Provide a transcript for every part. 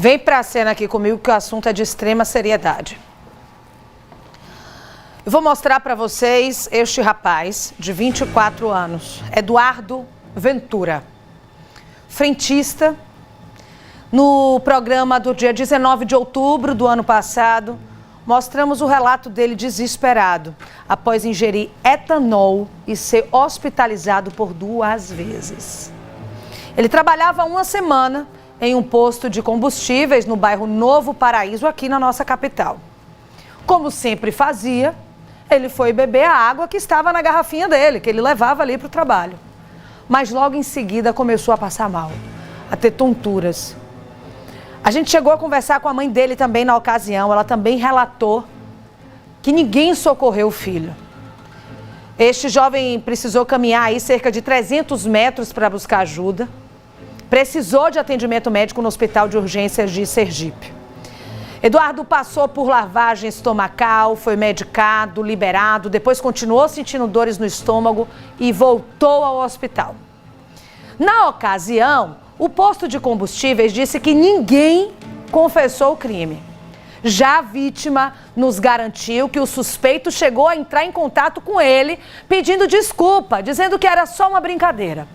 Vem pra cena aqui comigo que o assunto é de extrema seriedade. Eu vou mostrar para vocês este rapaz de 24 anos, Eduardo Ventura, frentista. No programa do dia 19 de outubro do ano passado, mostramos o relato dele desesperado após ingerir etanol e ser hospitalizado por 2 vezes. Ele trabalhava 1 semana em um posto de combustíveis no bairro Novo Paraíso, aqui na nossa capital. Como sempre fazia, ele foi beber a água que estava na garrafinha dele, que ele levava ali para o trabalho. Mas logo em seguida começou a passar mal, a ter tonturas. A gente chegou a conversar com a mãe dele também na ocasião. Ela também relatou que ninguém socorreu o filho. Este jovem precisou caminhar aí cerca de 300 metros para buscar ajuda. Precisou de atendimento médico no Hospital de Urgências de Sergipe. Eduardo passou por lavagem estomacal, foi medicado, liberado, depois continuou sentindo dores no estômago e voltou ao hospital. Na ocasião, o posto de combustíveis disse que ninguém confessou o crime. Já a vítima nos garantiu que o suspeito chegou a entrar em contato com ele, pedindo desculpa, dizendo que era só uma brincadeira.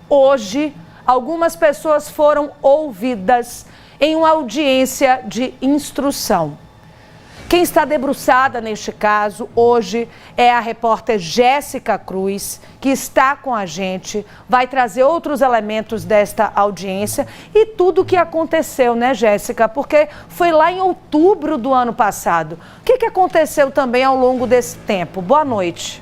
Hoje, algumas pessoas foram ouvidas em uma audiência de instrução. Quem está debruçada neste caso hoje é a repórter Jéssica Cruz, que está com a gente, vai trazer outros elementos desta audiência e tudo o que aconteceu, né, Jéssica? Porque foi lá em outubro do ano passado. O que aconteceu também ao longo desse tempo? Boa noite.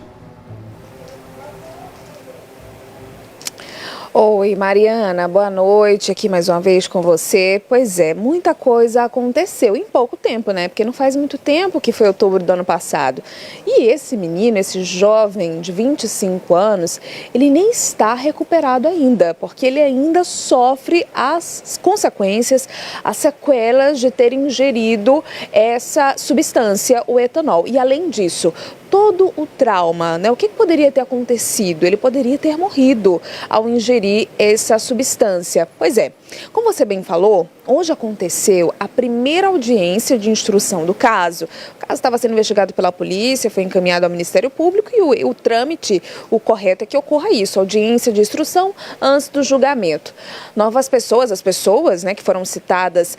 Oi, Mariana, boa noite, aqui mais uma vez com você. Pois é, muita coisa aconteceu em pouco tempo, né? Porque não faz muito tempo que foi outubro do ano passado. E esse menino, esse jovem de 25 anos, ele nem está recuperado ainda, porque ele ainda sofre as consequências, as sequelas de ter ingerido essa substância, o etanol. E além disso, todo o trauma, né? O que poderia ter acontecido? Ele poderia ter morrido ao ingerir essa substância. Pois é, como você bem falou, hoje aconteceu a primeira audiência de instrução do caso. O caso estava sendo investigado pela polícia, foi encaminhado ao Ministério Público e o trâmite, o correto é que ocorra isso, audiência de instrução antes do julgamento. Novas pessoas, as pessoas, né, que foram citadas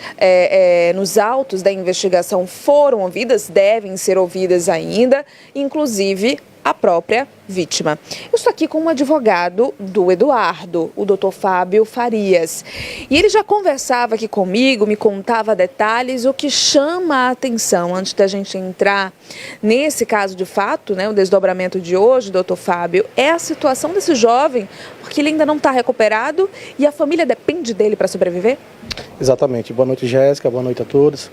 nos autos da investigação foram ouvidas, devem ser ouvidas ainda, inclusive a própria vítima. Eu estou aqui com um advogado do Eduardo, o Dr. Fábio Farias. E ele já conversava aqui comigo, me contava detalhes. O que chama a atenção, antes da gente entrar nesse caso de fato, né, o desdobramento de hoje, Dr. Fábio, é a situação desse jovem, porque ele ainda não está recuperado e a família depende dele para sobreviver? Exatamente. Boa noite, Jéssica. Boa noite a todos.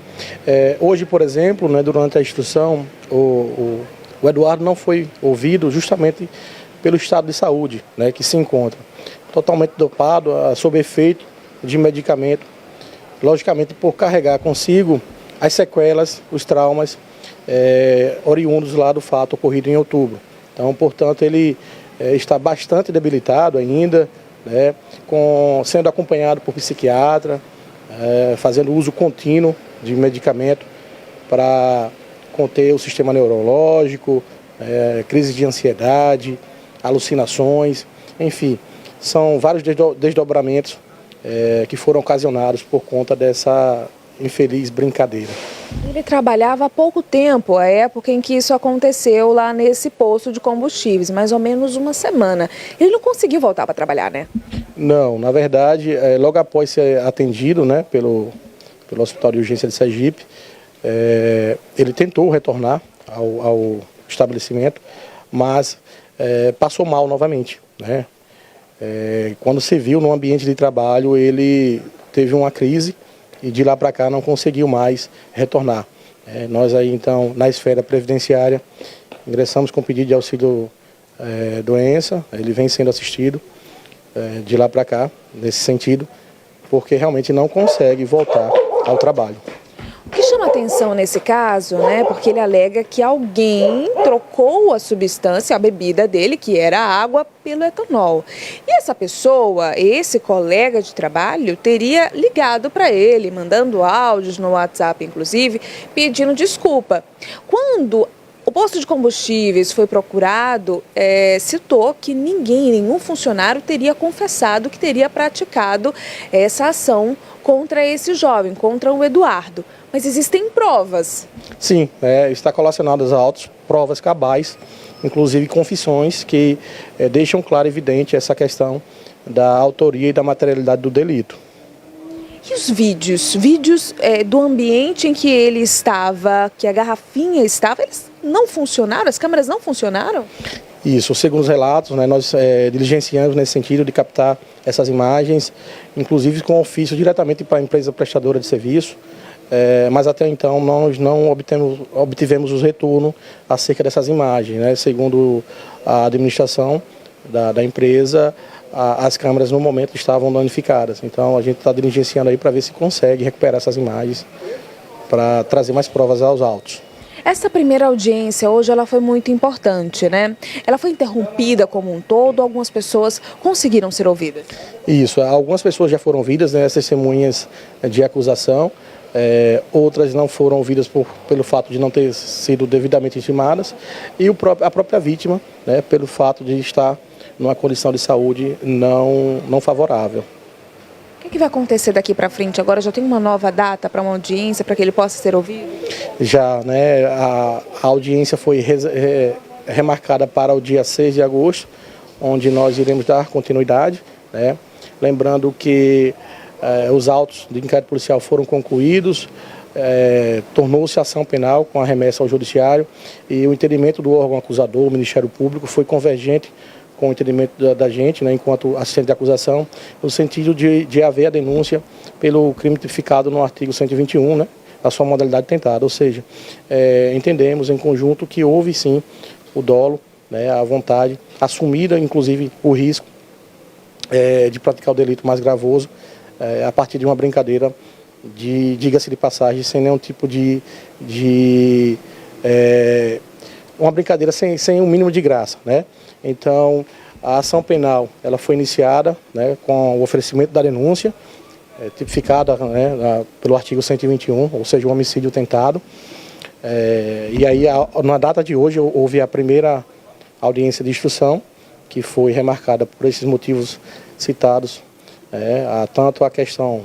Hoje, por exemplo, né, durante a instrução, o Eduardo não foi ouvido justamente pelo estado de saúde, né, que se encontra totalmente dopado, sob efeito de medicamento, logicamente por carregar consigo as sequelas, os traumas oriundos lá do fato ocorrido em outubro. Então, portanto, ele está bastante debilitado ainda, né, sendo acompanhado por psiquiatra, fazendo uso contínuo de medicamento para conter o sistema neurológico, crise de ansiedade, alucinações, enfim, são vários desdobramentos que foram ocasionados por conta dessa infeliz brincadeira. Ele trabalhava há pouco tempo, a época em que isso aconteceu lá nesse posto de combustíveis, mais ou menos 1 semana. Ele não conseguiu voltar para trabalhar, né? Não, na verdade, logo após ser atendido, né, pelo Hospital de Urgência de Sergipe, ele tentou retornar ao estabelecimento, mas passou mal novamente, né? Quando se viu no ambiente de trabalho, ele teve uma crise e de lá para cá não conseguiu mais retornar. Nós aí então, na esfera previdenciária, ingressamos com pedido de auxílio doença, ele vem sendo assistido de lá para cá, nesse sentido, porque realmente não consegue voltar ao trabalho. O que chama chama atenção nesse caso, né, porque ele alega que alguém trocou a substância, a bebida dele, que era água, pelo etanol. E essa pessoa, esse colega de trabalho, teria ligado para ele, mandando áudios no WhatsApp, inclusive, pedindo desculpa. Quando o posto de combustíveis foi procurado, citou que nenhum funcionário teria confessado que teria praticado essa ação contra esse jovem, contra o Eduardo. Mas existem provas. Sim, está colacionadas a autos, provas cabais, inclusive confissões que deixam claro e evidente essa questão da autoria e da materialidade do delito. E os vídeos? Vídeos do ambiente em que ele estava, que a garrafinha estava, eles não funcionaram? As câmeras não funcionaram? Isso, segundo os relatos, né, nós diligenciamos nesse sentido de captar essas imagens, inclusive com ofício diretamente para a empresa prestadora de serviço, mas até então nós não obtivemos os retornos acerca dessas imagens, né? Segundo a administração da empresa, as câmeras no momento estavam danificadas. Então a gente está diligenciando aí para ver se consegue recuperar essas imagens para trazer mais provas aos autos. Essa primeira audiência hoje ela foi muito importante, né? Ela foi interrompida como um todo, algumas pessoas conseguiram ser ouvidas? Isso, algumas pessoas já foram ouvidas, né, as testemunhas de acusação, outras não foram ouvidas pelo fato de não ter sido devidamente intimadas, e a própria vítima, né, pelo fato de estar numa condição de saúde não favorável. O que vai acontecer daqui para frente? Agora já tem uma nova data para uma audiência, para que ele possa ser ouvido? Já, né? A audiência foi remarcada para o dia 6 de agosto, onde nós iremos dar continuidade, né? Lembrando que os autos de inquérito policial foram concluídos, tornou-se ação penal com a remessa ao judiciário e o entendimento do órgão acusador, o Ministério Público, foi convergente com o entendimento da gente, né, enquanto assistente de acusação, no sentido de haver a denúncia pelo crime tipificado no artigo 121, né, na sua modalidade tentada. Ou seja, entendemos em conjunto que houve sim o dolo, né, a vontade, assumida inclusive o risco de praticar o delito mais gravoso a partir de uma brincadeira, diga-se de passagem, sem nenhum tipo uma brincadeira sem um mínimo de graça, né? Então, a ação penal ela foi iniciada, né, com o oferecimento da denúncia, tipificada, né, pelo artigo 121, ou seja, o homicídio tentado. E aí, na data de hoje, houve a primeira audiência de instrução, que foi remarcada por esses motivos citados, tanto a questão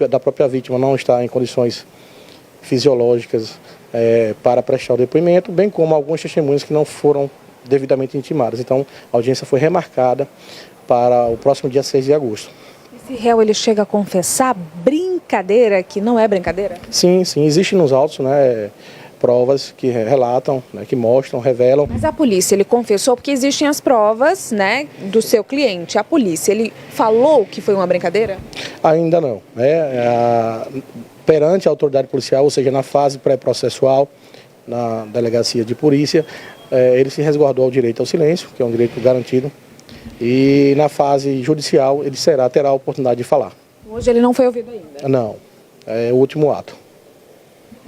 da própria vítima não estar em condições fisiológicas para prestar o depoimento, bem como algumas testemunhas que não foram devidamente intimadas. Então, a audiência foi remarcada para o próximo dia 6 de agosto. Esse réu, ele chega a confessar brincadeira que não é brincadeira? Sim, existe nos autos, né, provas que relatam, né, que mostram, revelam. Mas a polícia, ele confessou porque existem as provas, né, do seu cliente. A polícia, ele falou que foi uma brincadeira? Ainda não. Perante a autoridade policial, ou seja, na fase pré-processual, na delegacia de polícia, ele se resguardou ao direito ao silêncio, que é um direito garantido, e na fase judicial ele terá a oportunidade de falar. Hoje ele não foi ouvido ainda? Não, é o último ato.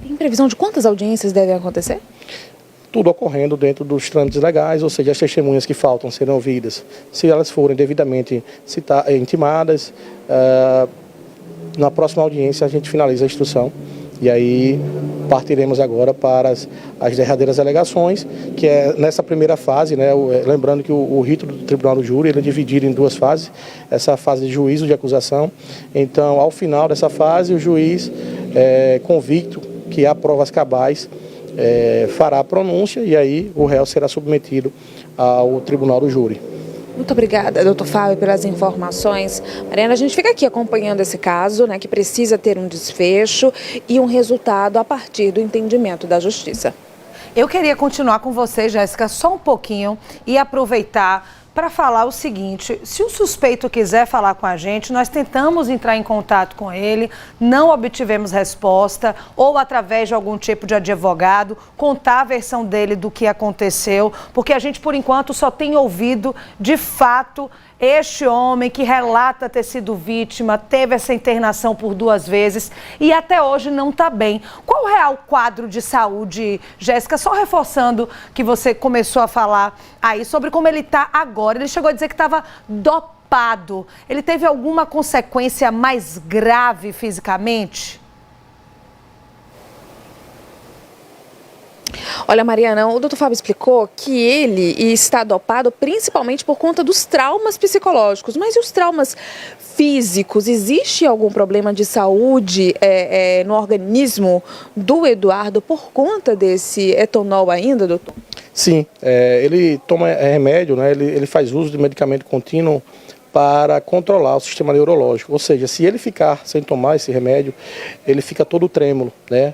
Tem previsão de quantas audiências devem acontecer? Tudo ocorrendo dentro dos trâmites legais, ou seja, as testemunhas que faltam serão ouvidas, se elas forem devidamente intimadas. Na próxima audiência a gente finaliza a instrução e aí partiremos agora para as derradeiras alegações, que é nessa primeira fase, né, lembrando que o rito do Tribunal do Júri ele é dividido em duas fases, essa fase de juízo de acusação. Então, ao final dessa fase, o juiz, convicto que há provas cabais, fará a pronúncia e aí o réu será submetido ao Tribunal do Júri. Muito obrigada, doutor Fábio, pelas informações. Mariana, a gente fica aqui acompanhando esse caso, né, que precisa ter um desfecho e um resultado a partir do entendimento da Justiça. Eu queria continuar com você, Jéssica, só um pouquinho e aproveitar para falar o seguinte: se o suspeito quiser falar com a gente, nós tentamos entrar em contato com ele, não obtivemos resposta, ou através de algum tipo de advogado, contar a versão dele do que aconteceu, porque a gente, por enquanto, só tem ouvido, de fato, Este homem que relata ter sido vítima, teve essa internação por 2 vezes e até hoje não está bem. Qual é o real quadro de saúde, Jéssica? Só reforçando que você começou a falar aí sobre como ele está agora. Ele chegou a dizer que estava dopado. Ele teve alguma consequência mais grave fisicamente? Olha, Mariana, o doutor Fábio explicou que ele está dopado principalmente por conta dos traumas psicológicos. Mas e os traumas físicos? Existe algum problema de saúde no organismo do Eduardo por conta desse etanol ainda, doutor? Sim, ele toma remédio, né? Ele faz uso de medicamento contínuo para controlar o sistema neurológico. Ou seja, se ele ficar sem tomar esse remédio, ele fica todo trêmulo, né?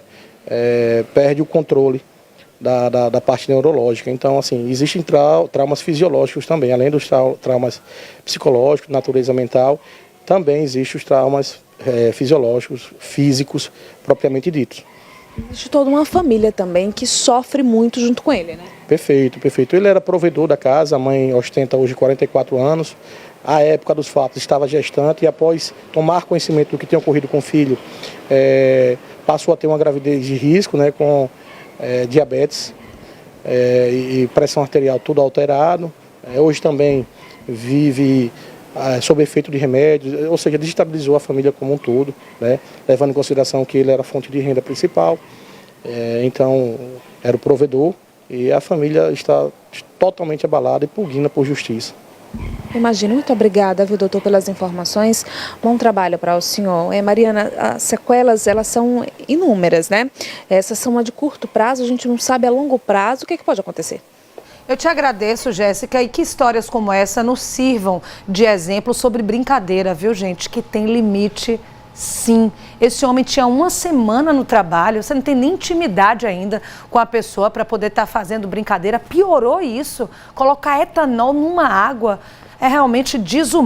Perde o controle da parte neurológica. Então, assim, existem traumas fisiológicos também, além dos traumas psicológicos, natureza mental, também existem os traumas fisiológicos, físicos, propriamente ditos. Existe toda uma família também que sofre muito junto com ele, né? Perfeito, perfeito. Ele era provedor da casa, a mãe ostenta hoje 44 anos, à época dos fatos estava gestante e após tomar conhecimento do que tinha ocorrido com o filho, passou a ter uma gravidez de risco, né, com diabetes e pressão arterial tudo alterado. Hoje também vive sob efeito de remédios, ou seja, desestabilizou a família como um todo, né, levando em consideração que ele era a fonte de renda principal, então era o provedor e a família está totalmente abalada e pugna por justiça. Imagino, muito obrigada, viu, doutor, pelas informações. Bom trabalho para o senhor. Mariana, as sequelas, elas são inúmeras, né? Essas são a de curto prazo, a gente não sabe a longo prazo o que pode acontecer. Eu te agradeço, Jéssica, e que histórias como essa nos sirvam de exemplo sobre brincadeira, viu, gente? Que tem limite, sim. Esse homem tinha 1 semana no trabalho, você não tem nem intimidade ainda com a pessoa para poder estar fazendo brincadeira. Piorou isso. Colocar etanol numa água é realmente desumano.